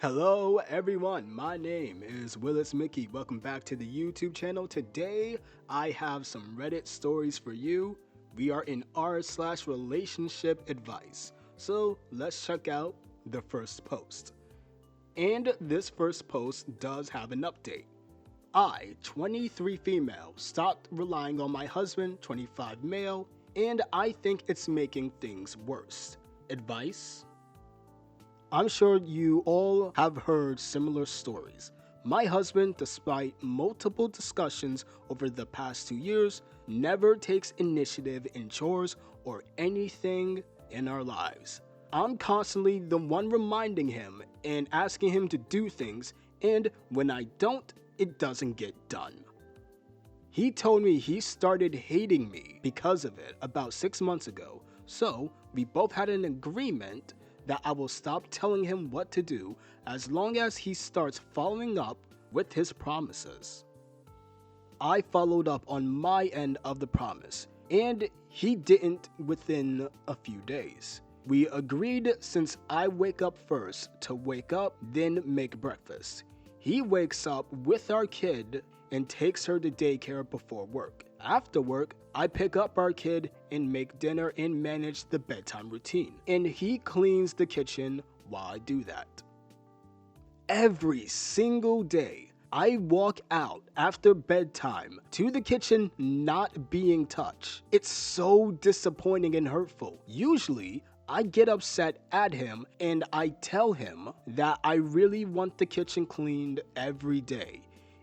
Hello everyone, my name is Willis Mikky. Welcome back to the YouTube channel. Today I have some Reddit stories for you. We are in r/relationship advice. So let's check out the first post. And this first post does have an update. I, 23 female, stopped relying on my husband, 25 male, and I think it's making things worse. Advice? I'm sure you all have heard similar stories. My husband, despite multiple discussions over the past 2 years, never takes initiative in chores or anything in our lives. I'm constantly the one reminding him and asking him to do things, and when I don't, it doesn't get done. He told me he started hating me because of it about 6 months ago, so we both had an agreement that I will stop telling him what to do as long as he starts following up with his promises. I followed up on my end of the promise, and he didn't within a few days. We agreed since I wake up first to wake up, then make breakfast. He wakes up with our kid and takes her to daycare before work. After work, I pick up our kid and make dinner and manage the bedtime routine. And he cleans the kitchen while I do that. Every single day, I walk out after bedtime to the kitchen not being touched. It's so disappointing and hurtful. Usually, I get upset at him and I tell him that I really want the kitchen cleaned every day.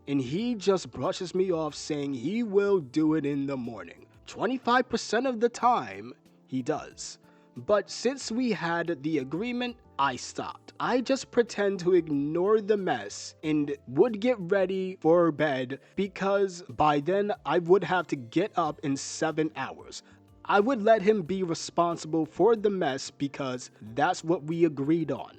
And he just brushes me off saying he will do it in the morning. 25% of the time, he does. But since we had the agreement, I stopped. I just pretend to ignore the mess and would get ready for bed because by then I would have to get up in 7 hours. I would let him be responsible for the mess because that's what we agreed on.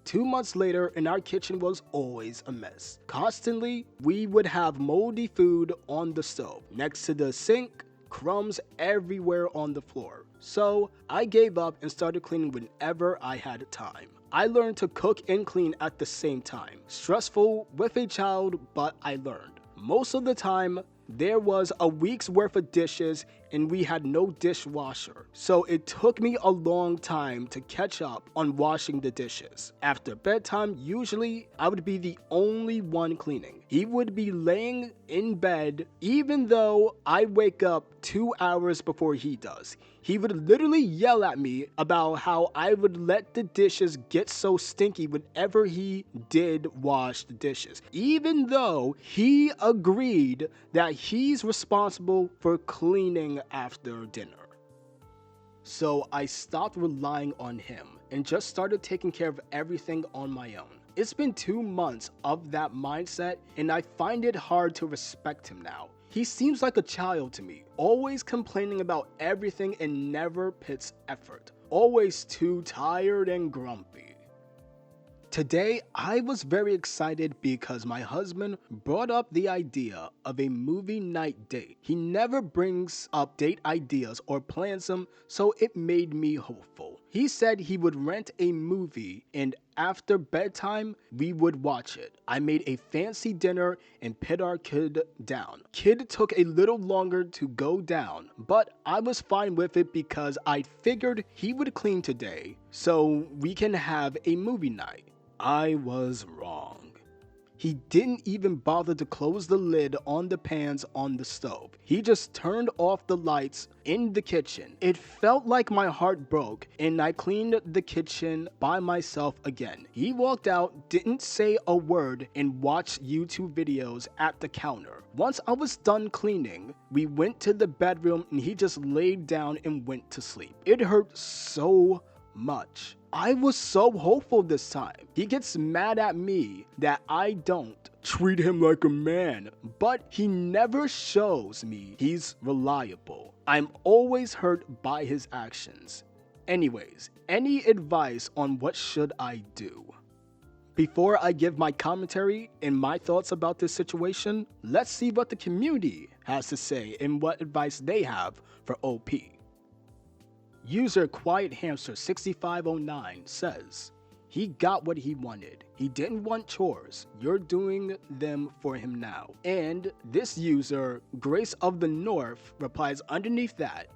2 months later, and our kitchen was always a mess. Constantly, we would have moldy food on the stove, next to the sink, crumbs everywhere on the floor. So, I gave up and started cleaning whenever I had time. I learned to cook and clean at the same time. Stressful with a child, but I learned. Most of the time, there was a week's worth of dishes and we had no dishwasher, so it took me a long time to catch up on washing the dishes. After bedtime, usually I would be the only one cleaning. He would be laying in bed even though I wake up 2 hours before he does. He would literally yell at me about how I would let the dishes get so stinky whenever he did wash the dishes, even though he agreed that he's responsible for cleaning after dinner. So I stopped relying on him and just started taking care of everything on my own. It's been 2 months of that mindset and I find it hard to respect him now. He seems like a child to me, always complaining about everything and never puts effort, always too tired and grumpy. Today, I was very excited because my husband brought up the idea of a movie night date. He never brings up date ideas or plans them, so it made me hopeful. He said he would rent a movie and after bedtime, we would watch it. I made a fancy dinner and put our kid down. Kid took a little longer to go down, but I was fine with it because I figured he would clean today, so we can have a movie night. I was wrong. He didn't even bother to close the lid on the pans on the stove. He just turned off the lights in the kitchen. It felt like my heart broke and I cleaned the kitchen by myself again. He walked out, didn't say a word, and watched YouTube videos at the counter. Once I was done cleaning, we went to the bedroom and he just laid down and went to sleep. It hurt so much. I was so hopeful this time. He gets mad at me that I don't treat him like a man, but he never shows me he's reliable. I'm always hurt by his actions. Anyways, any advice on what should I do? Before I give my commentary and my thoughts about this situation, let's see what the community has to say and what advice they have for OP. User Quiet Hamster 6509 says, He got what he wanted. He didn't want chores. You're doing them for him now. And this user, Grace of the North, replies underneath that,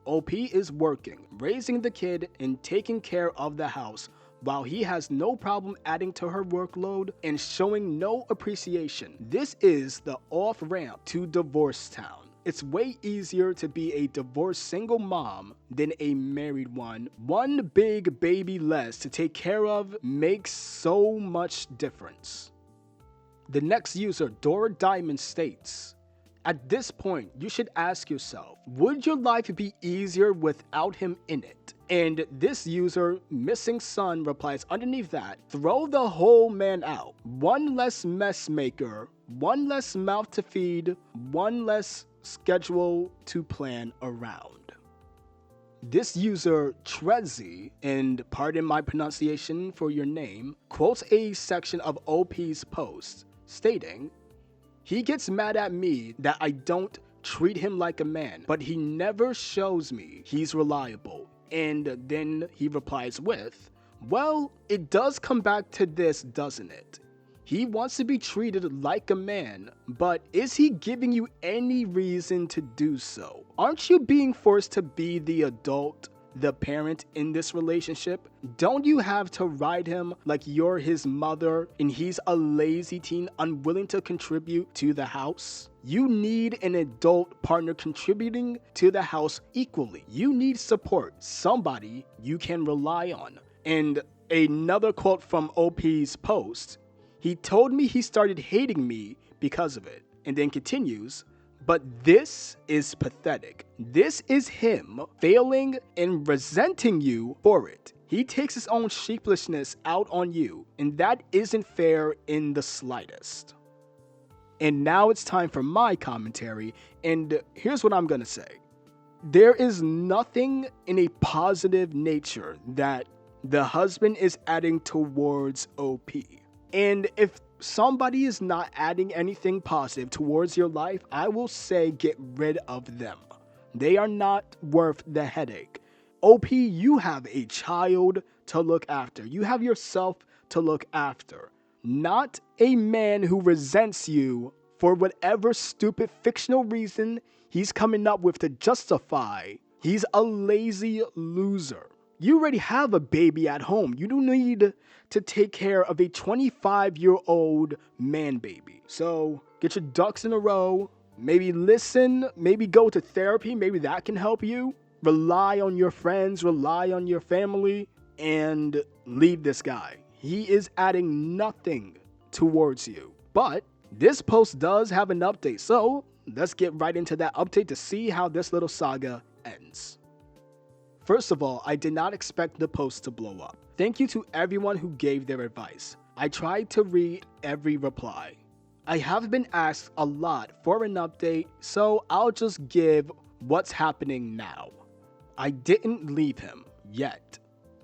OP is working, raising the kid and taking care of the house while he has no problem adding to her workload and showing no appreciation. This is the off-ramp to Divorce Town. It's way easier to be a divorced single mom than a married one. One big baby less to take care of makes so much difference. The next user, Dora Diamond, states, at this point, you should ask yourself, would your life be easier without him in it? And this user, Missing Son, replies underneath that, throw the whole man out. One less mess maker, one less mouth to feed, one less schedule to plan around. This user, Trezzy, and pardon my pronunciation for your name, quotes a section of OP's post stating, he gets mad at me that I don't treat him like a man, but he never shows me he's reliable. And then he replies with, well, it does come back to this, doesn't it? He wants to be treated like a man, but is he giving you any reason to do so? Aren't you being forced to be the adult, the parent in this relationship? Don't you have to ride him like you're his mother and he's a lazy teen unwilling to contribute to the house? You need an adult partner contributing to the house equally. You need support, somebody you can rely on. And another quote from OP's post, he told me he started hating me because of it, and then continues, but this is pathetic. This is him failing and resenting you for it. He takes his own sheepishness out on you, and that isn't fair in the slightest. And now it's time for my commentary, and here's what I'm gonna say. There is nothing in a positive nature that the husband is adding towards OP. And if somebody is not adding anything positive towards your life, I will say get rid of them. They are not worth the headache. OP, you have a child to look after. You have yourself to look after. Not a man who resents you for whatever stupid fictional reason he's coming up with to justify. He's a lazy loser. You already have a baby at home. You don't need to take care of a 25-year-old man baby. So get your ducks in a row. Maybe listen, maybe go to therapy. Maybe that can help you. Rely on your friends, rely on your family, and leave this guy. He is adding nothing towards you. But this post does have an update, so let's get right into that update to see how this little saga ends. First of all, I did not expect the post to blow up. Thank you to everyone who gave their advice. I tried to read every reply. I have been asked a lot for an update, so I'll just give what's happening now. I didn't leave him, yet,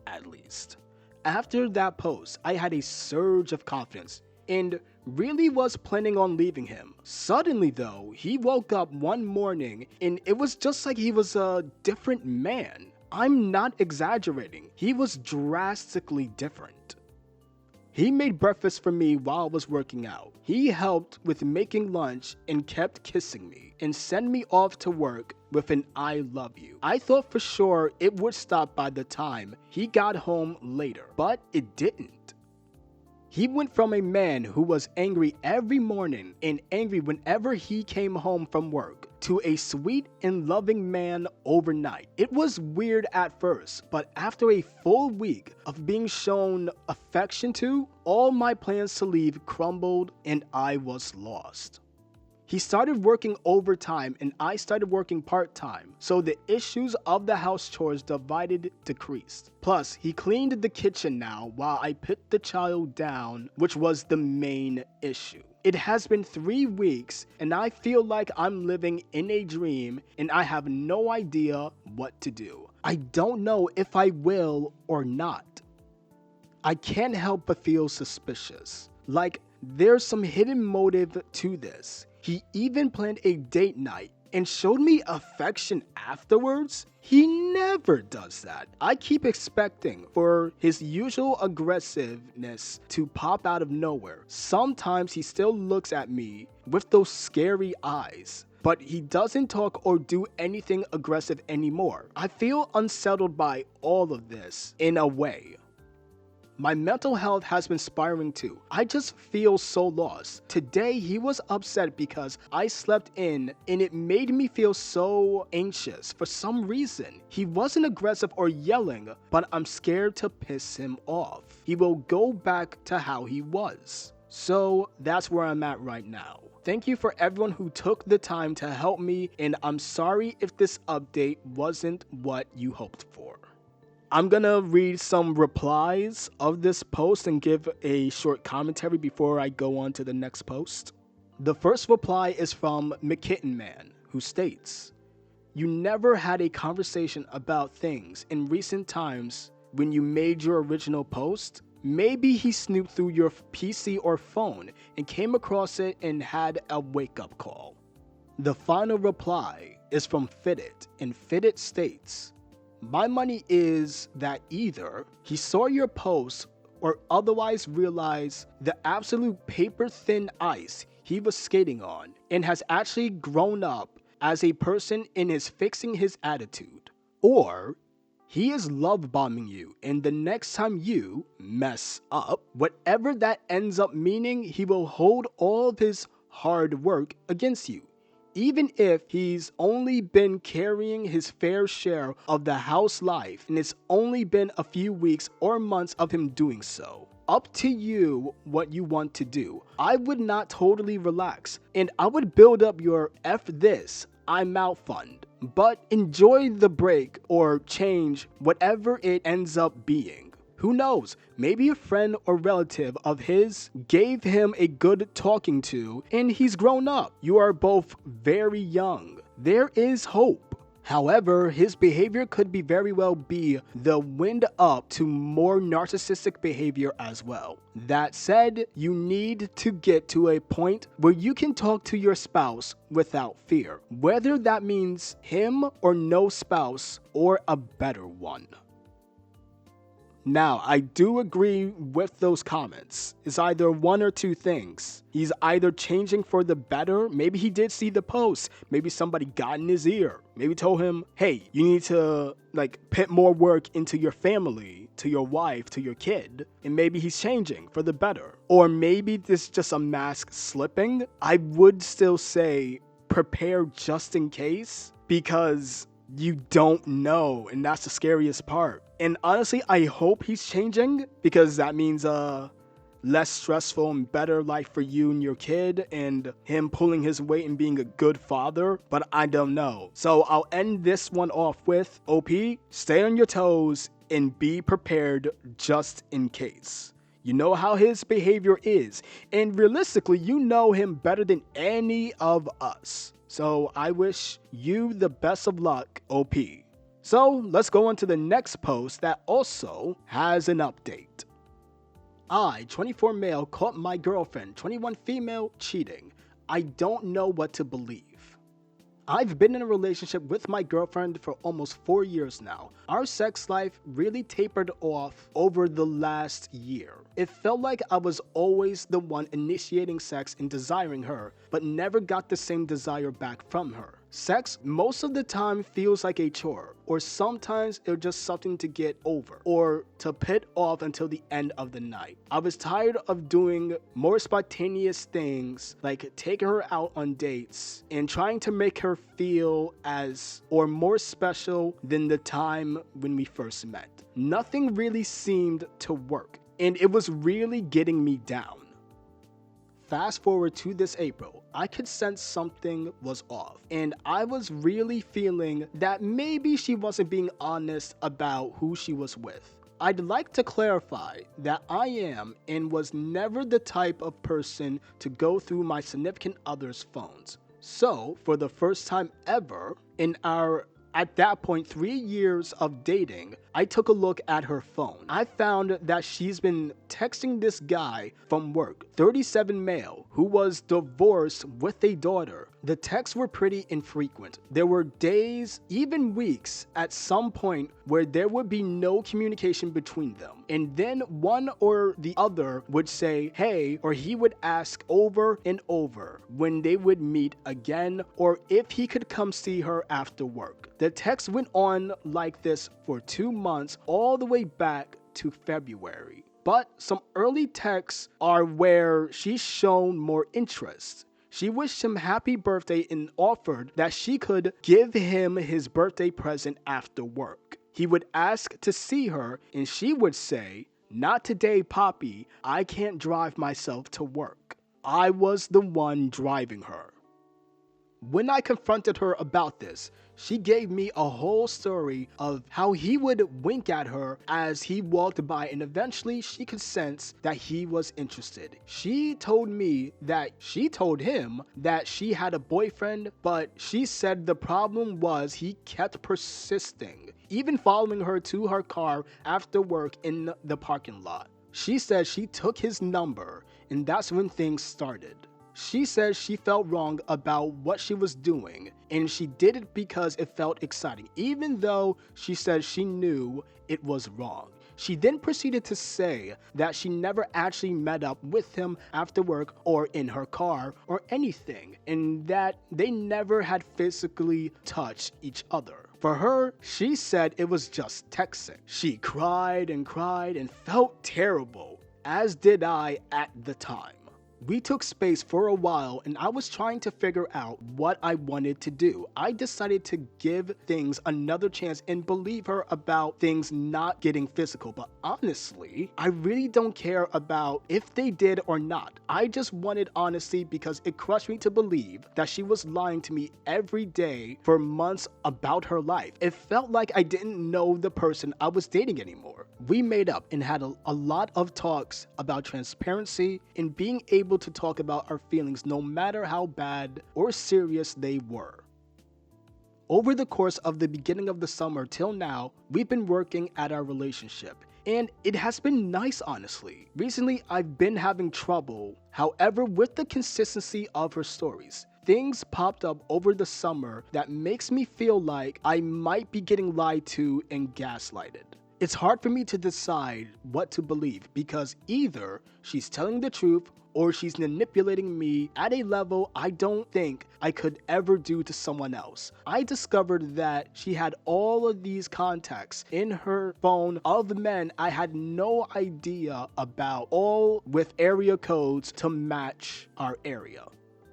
at least. After that post, I had a surge of confidence and really was planning on leaving him. Suddenly though, he woke up one morning and it was just like he was a different man. I'm not exaggerating. He was drastically different. He made breakfast for me while I was working out. He helped with making lunch and kept kissing me and sent me off to work with an I love you. I thought for sure it would stop by the time he got home later, but it didn't. He went from a man who was angry every morning and angry whenever he came home from work to a sweet and loving man overnight. It was weird at first, but after a full week of being shown affection to, all my plans to leave crumbled and I was lost. He started working overtime and I started working part-time, so the issues of the house chores decreased. Plus, he cleaned the kitchen now while I put the child down, which was the main issue. It has been 3 weeks and I feel like I'm living in a dream and I have no idea what to do. I don't know if I will or not. I can't help but feel suspicious. Like, there's some hidden motive to this. He even planned a date night and showed me affection afterwards? He never does that. I keep expecting for his usual aggressiveness to pop out of nowhere. Sometimes he still looks at me with those scary eyes, but he doesn't talk or do anything aggressive anymore. I feel unsettled by all of this in a way. My mental health has been spiraling too. I just feel so lost. Today he was upset because I slept in and it made me feel so anxious for some reason. He wasn't aggressive or yelling, but I'm scared to piss him off. He will go back to how he was. So that's where I'm at right now. Thank you for everyone who took the time to help me, and I'm sorry if this update wasn't what you hoped for. I'm gonna read some replies of this post and give a short commentary before I go on to the next post. The first reply is from McKittenman, who states, "You never had a conversation about things in recent times when you made your original post? Maybe he snooped through your PC or phone and came across it and had a wake-up call." The final reply is from Fitted, and Fitted states, "My money is that either he saw your post or otherwise realized the absolute paper-thin ice he was skating on and has actually grown up as a person and is fixing his attitude. Or he is love-bombing you, and the next time you mess up, whatever that ends up meaning, he will hold all of his hard work against you. Even if he's only been carrying his fair share of the house life and it's only been a few weeks or months of him doing so. Up to you what you want to do. I would not totally relax, and I would build up your F this, I'm out fund. But enjoy the break or change, whatever it ends up being. Who knows, maybe a friend or relative of his gave him a good talking to and he's grown up. You are both very young. There is hope. However, his behavior could be very well be the wind up to more narcissistic behavior as well. That said, you need to get to a point where you can talk to your spouse without fear, whether that means him or no spouse or a better one." Now, I do agree with those comments. It's either one or two things. He's either changing for the better, maybe he did see the post, maybe somebody got in his ear, maybe told him, hey, you need to put more work into your family, to your wife, to your kid, and maybe he's changing for the better. Or maybe this is just a mask slipping. I would still say prepare just in case, because you don't know, and that's the scariest part. And honestly, I hope he's changing, because that means less stressful and better life for you and your kid, and him pulling his weight and being a good father, but I don't know. So I'll end this one off with, OP, stay on your toes and be prepared just in case. You know how his behavior is, and realistically, you know him better than any of us. So I wish you the best of luck, OP. So let's go on to the next post that also has an update. I, 24 male, caught my girlfriend, 21 female, cheating. I don't know what to believe. I've been in a relationship with my girlfriend for almost 4 years now. Our sex life really tapered off over the last year. It felt like I was always the one initiating sex and desiring her, but never got the same desire back from her. Sex most of the time feels like a chore, or sometimes it's just something to get over, or to put off until the end of the night. I was tired of doing more spontaneous things, like taking her out on dates, and trying to make her feel as or more special than the time when we first met. Nothing really seemed to work, and it was really getting me down. Fast forward to this April, I could sense something was off, and I was really feeling that maybe she wasn't being honest about who she was with. I'd like to clarify that I am and was never the type of person to go through my significant other's phones. So, for the first time ever in our at that point 3 years of dating, I took a look at her phone. I found that she's been texting this guy from work, 37 male, who was divorced with a daughter, The texts were pretty infrequent. There were days, even weeks, at some point where there would be no communication between them. And then one or the other would say, hey, or he would ask over and over when they would meet again or if he could come see her after work. The text went on like this for 2 months, all the way back to February. But some early texts are where she's shown more interest. She wished him happy birthday and offered that she could give him his birthday present after work. He would ask to see her and she would say, "Not today, Poppy. I can't drive myself to work." I was the one driving her. When I confronted her about this, she gave me a whole story of how he would wink at her as he walked by, and eventually she could sense that he was interested. She told me that she told him that she had a boyfriend, but she said the problem was he kept persisting, even following her to her car after work in the parking lot. She said she took his number, and that's when things started. She says she felt wrong about what she was doing, and she did it because it felt exciting, even though she said she knew it was wrong. She then proceeded to say that she never actually met up with him after work or in her car or anything, and that they never had physically touched each other. For her, she said it was just texting. She cried and felt terrible, as did I at the time. We took space for a while and I was trying to figure out what I wanted to do. I decided to give things another chance and believe her about things not getting physical. But honestly, I really don't care about if they did or not. I just wanted honesty because it crushed me to believe that she was lying to me every day for months about her life. It felt like I didn't know the person I was dating anymore. We made up and had a lot of talks about transparency and being able to talk about our feelings no matter how bad or serious they were. Over the course of the beginning of the summer till now, we've been working at our relationship, and it has been nice, honestly. Recently, I've been having trouble, however, with the consistency of her stories. Things popped up over the summer that makes me feel like I might be getting lied to and gaslighted. It's hard for me to decide what to believe because either she's telling the truth or she's manipulating me at a level I don't think I could ever do to someone else. I discovered that she had all of these contacts in her phone of men I had no idea about, all with area codes to match our area.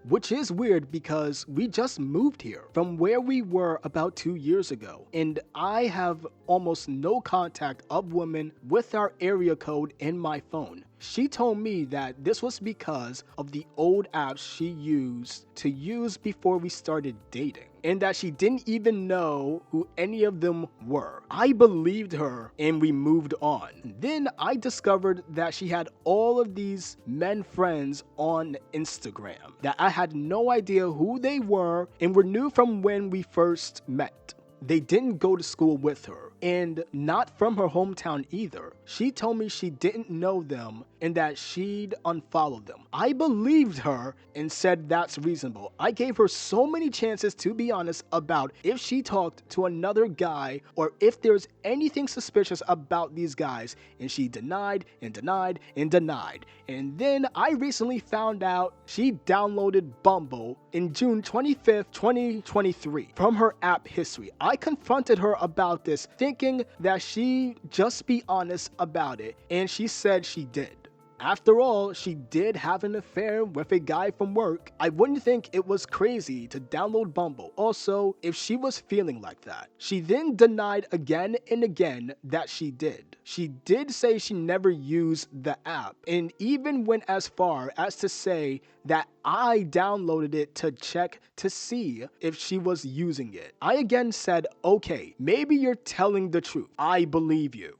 Which is weird because we just moved here from where we were about 2 years ago, and I have almost no contact of women with our area code in my phone. She told me that this was because of the old apps she used to use before we started dating, and that she didn't even know who any of them were. I believed her and we moved on. Then I discovered that she had all of these men friends on Instagram that I had no idea who they were and were new from when we first met. They didn't go to school with her, and not from her hometown either. She told me she didn't know them and that she'd unfollow them. I believed her and said that's reasonable. I gave her so many chances to be honest about if she talked to another guy or if there's anything suspicious about these guys, and she denied and denied and denied. And then I recently found out she downloaded Bumble in June 25th, 2023 from her app history. I confronted her about this, thinking that she'd just be honest about it, and she said she did. After all, she did have an affair with a guy from work. I wouldn't think it was crazy to download Bumble. Also, if she was feeling like that. She then denied again and again that she did. She did say she never used the app, and even went as far as to say that I downloaded it to check to see if she was using it. I again said, okay, maybe you're telling the truth. I believe you.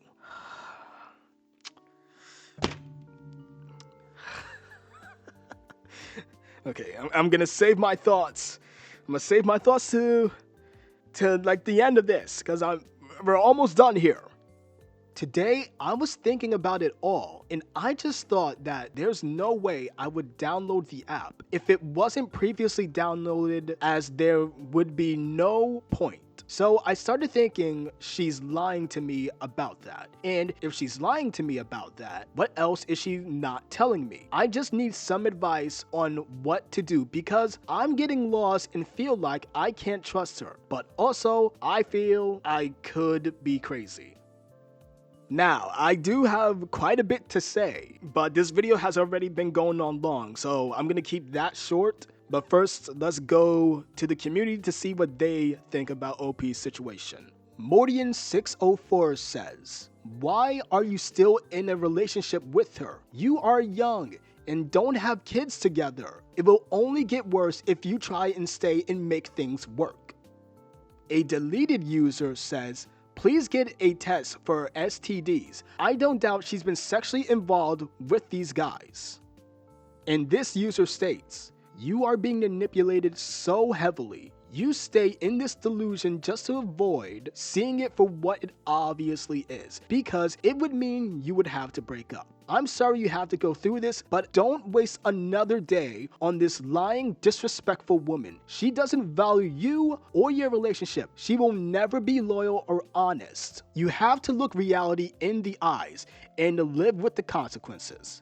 Okay, I'm gonna save my thoughts. I'm gonna save my thoughts to like the end of this, because we're almost done here. Today, I was thinking about it all, and I just thought that there's no way I would download the app if it wasn't previously downloaded, as there would be no point. So I started thinking she's lying to me about that. And if she's lying to me about that, what else is she not telling me? I just need some advice on what to do because I'm getting lost and feel like I can't trust her. But also, I feel I could be crazy. Now, I do have quite a bit to say, but this video has already been going on long, so I'm gonna keep that short. But first, let's go to the community to see what they think about OP's situation. Mordian604 says, "Why are you still in a relationship with her? You are young and don't have kids together. It will only get worse if you try and stay and make things work." A deleted user says, "Please get a test for STDs. I don't doubt she's been sexually involved with these guys." And this user states, "You are being manipulated so heavily. You stay in this delusion just to avoid seeing it for what it obviously is, because it would mean you would have to break up. I'm sorry you have to go through this, but don't waste another day on this lying, disrespectful woman. She doesn't value you or your relationship. She will never be loyal or honest. You have to look reality in the eyes and live with the consequences.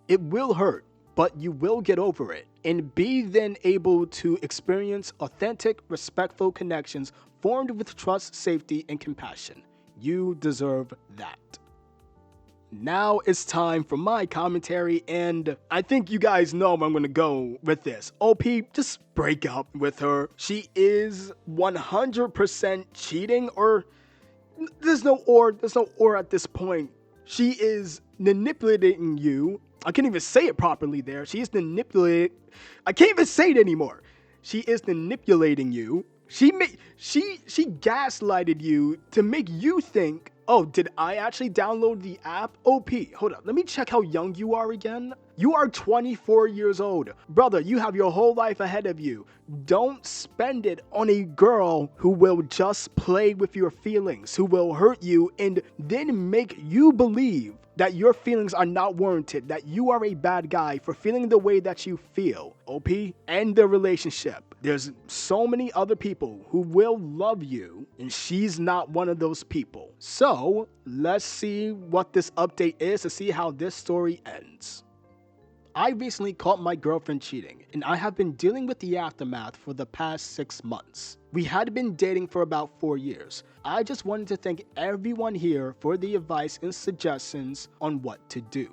It will hurt, but you will get over it and be then able to experience authentic, respectful connections formed with trust, safety, and compassion. You deserve that." Now it's time for my commentary, and I think you guys know where I'm gonna go with this. OP, just break up with her. She is 100% cheating, or there's no or at this point. She is manipulating you. I can't even say it properly there. She is I can't even say it anymore. She is manipulating you. She gaslighted you to make you think, "Oh, did I actually download the app?" OP, hold up. Let me check how young you are again. You are 24 years old. Brother, you have your whole life ahead of you. Don't spend it on a girl who will just play with your feelings, who will hurt you and then make you believe that your feelings are not warranted, that you are a bad guy for feeling the way that you feel. OP, end the relationship. There's so many other people who will love you, and she's not one of those people. So, let's see what this update is to see how this story ends. "I recently caught my girlfriend cheating, and I have been dealing with the aftermath for the past 6 months. We had been dating for about 4 years. I just wanted to thank everyone here for the advice and suggestions on what to do.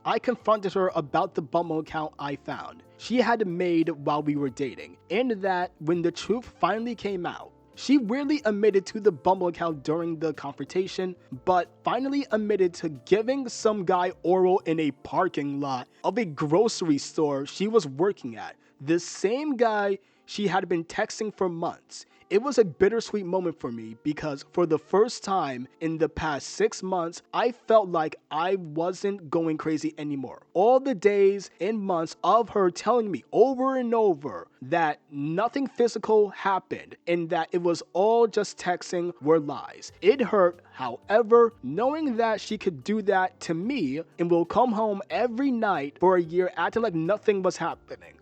I confronted her about the Bumble account I found she had made while we were dating, and that when the truth finally came out, she weirdly admitted to the Bumble account during the confrontation, but finally admitted to giving some guy oral in a parking lot of a grocery store she was working at. The same guy she had been texting for months. It was a bittersweet moment for me because for the first time in the past 6 months, I felt like I wasn't going crazy anymore. All the days and months of her telling me over and over that nothing physical happened and that it was all just texting were lies. It hurt, however, knowing that she could do that to me and will come home every night for a year acting like nothing was happening.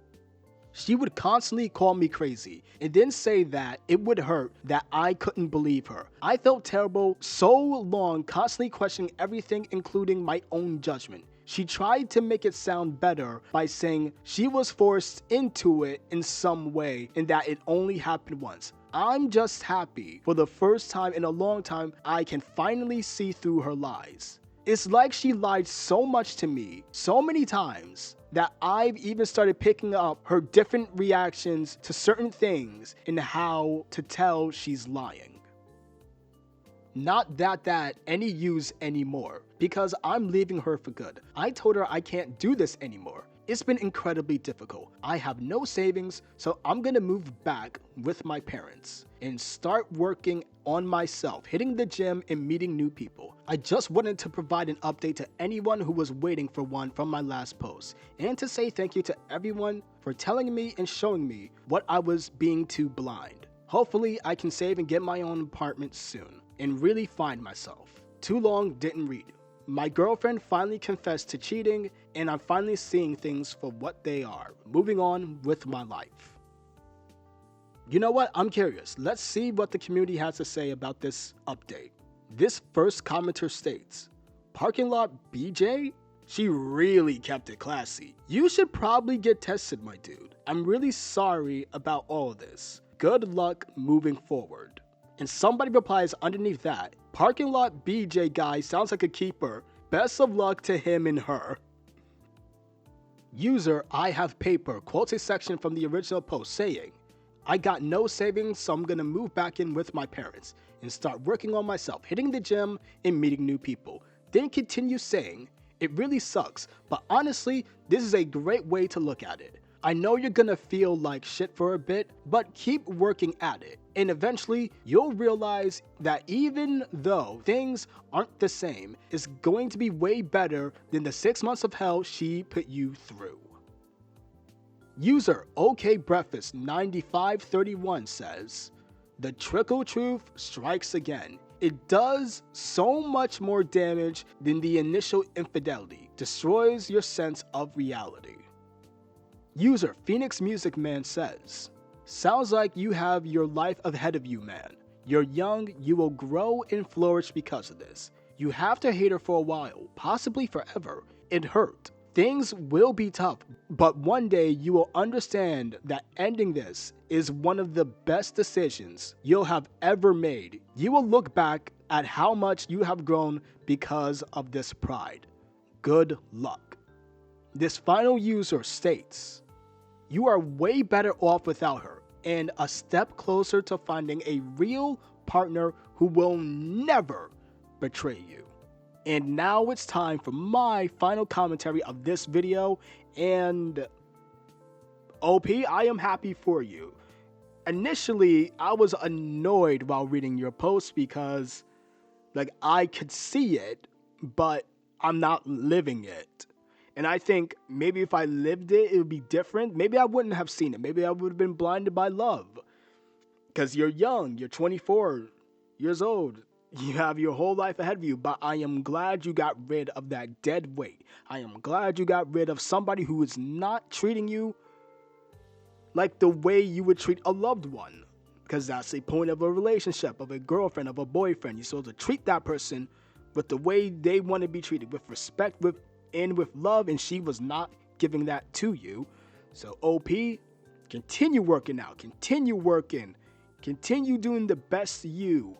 She would constantly call me crazy and then say that it would hurt that I couldn't believe her. I felt terrible so long, constantly questioning everything, including my own judgment. She tried to make it sound better by saying she was forced into it in some way and that it only happened once. I'm just happy for the first time in a long time I can finally see through her lies. It's like she lied so much to me, so many times, that I've even started picking up her different reactions to certain things and how to tell she's lying. Not that any use anymore, because I'm leaving her for good. I told her I can't do this anymore. It's been incredibly difficult. I have no savings, so I'm gonna move back with my parents and start working on myself, hitting the gym and meeting new people. I just wanted to provide an update to anyone who was waiting for one from my last post, and to say thank you to everyone for telling me and showing me what I was being too blind. Hopefully I can save and get my own apartment soon and really find myself. Too long, didn't read. My girlfriend finally confessed to cheating, and I'm finally seeing things for what they are. Moving on with my life. You know what? I'm curious. Let's see what the community has to say about this update. This first commenter states, "Parking lot BJ? She really kept it classy. You should probably get tested, my dude. I'm really sorry about all of this. Good luck moving forward." And somebody replies underneath that, "Parking lot BJ guy sounds like a keeper. Best of luck to him and her." User I have paper quotes a section from the original post saying, "I got no savings, so I'm gonna move back in with my parents and start working on myself, hitting the gym and meeting new people." Then continues saying, "It really sucks, but honestly, this is a great way to look at it. I know you're gonna feel like shit for a bit, but keep working at it. And eventually, you'll realize that even though things aren't the same, it's going to be way better than the 6 months of hell she put you through." User OK Breakfast 9531 says, "The trickle truth strikes again. It does so much more damage than the initial infidelity. Destroys your sense of reality." User Phoenix Music Man says, "Sounds like you have your life ahead of you, man. You're young, you will grow and flourish because of this. You have to hate her for a while, possibly forever. It hurt. Things will be tough, but one day you will understand that ending this is one of the best decisions you'll have ever made. You will look back at how much you have grown because of this pride. Good luck." This final user states, "You are way better off without her, and a step closer to finding a real partner who will never betray you." And now it's time for my final commentary of this video, and OP, I am happy for you. Initially, I was annoyed while reading your post because, like, I could see it, but I'm not living it. And I think maybe if I lived it, it would be different. Maybe I wouldn't have seen it. Maybe I would have been blinded by love. Because you're young, you're 24 years old. You have your whole life ahead of you, but I am glad you got rid of that dead weight. I am glad you got rid of somebody who is not treating you like the way you would treat a loved one. Because that's the point of a relationship, of a girlfriend, of a boyfriend. You're supposed to treat that person with the way they want to be treated, with respect, with love, and she was not giving that to you. So OP, continue working out, continue working, continue doing the best you.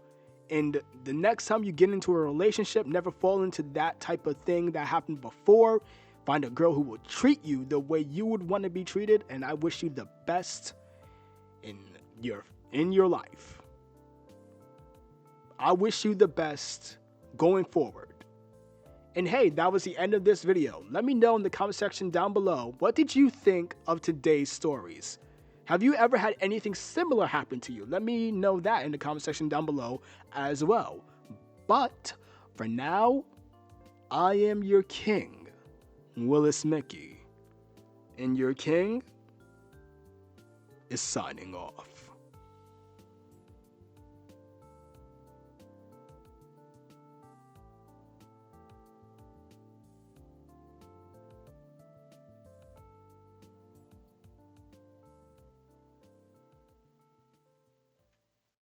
And the next time you get into a relationship, never fall into that type of thing that happened before. Find a girl who will treat you the way you would want to be treated, and I wish you the best in your life. I wish you the best going forward. And hey, that was the end of this video. Let me know in the comment section down below, what did you think of today's stories? Have you ever had anything similar happen to you? Let me know that in the comment section down below as well. But for now, I am your king, Willis Mikky. And your king is signing off.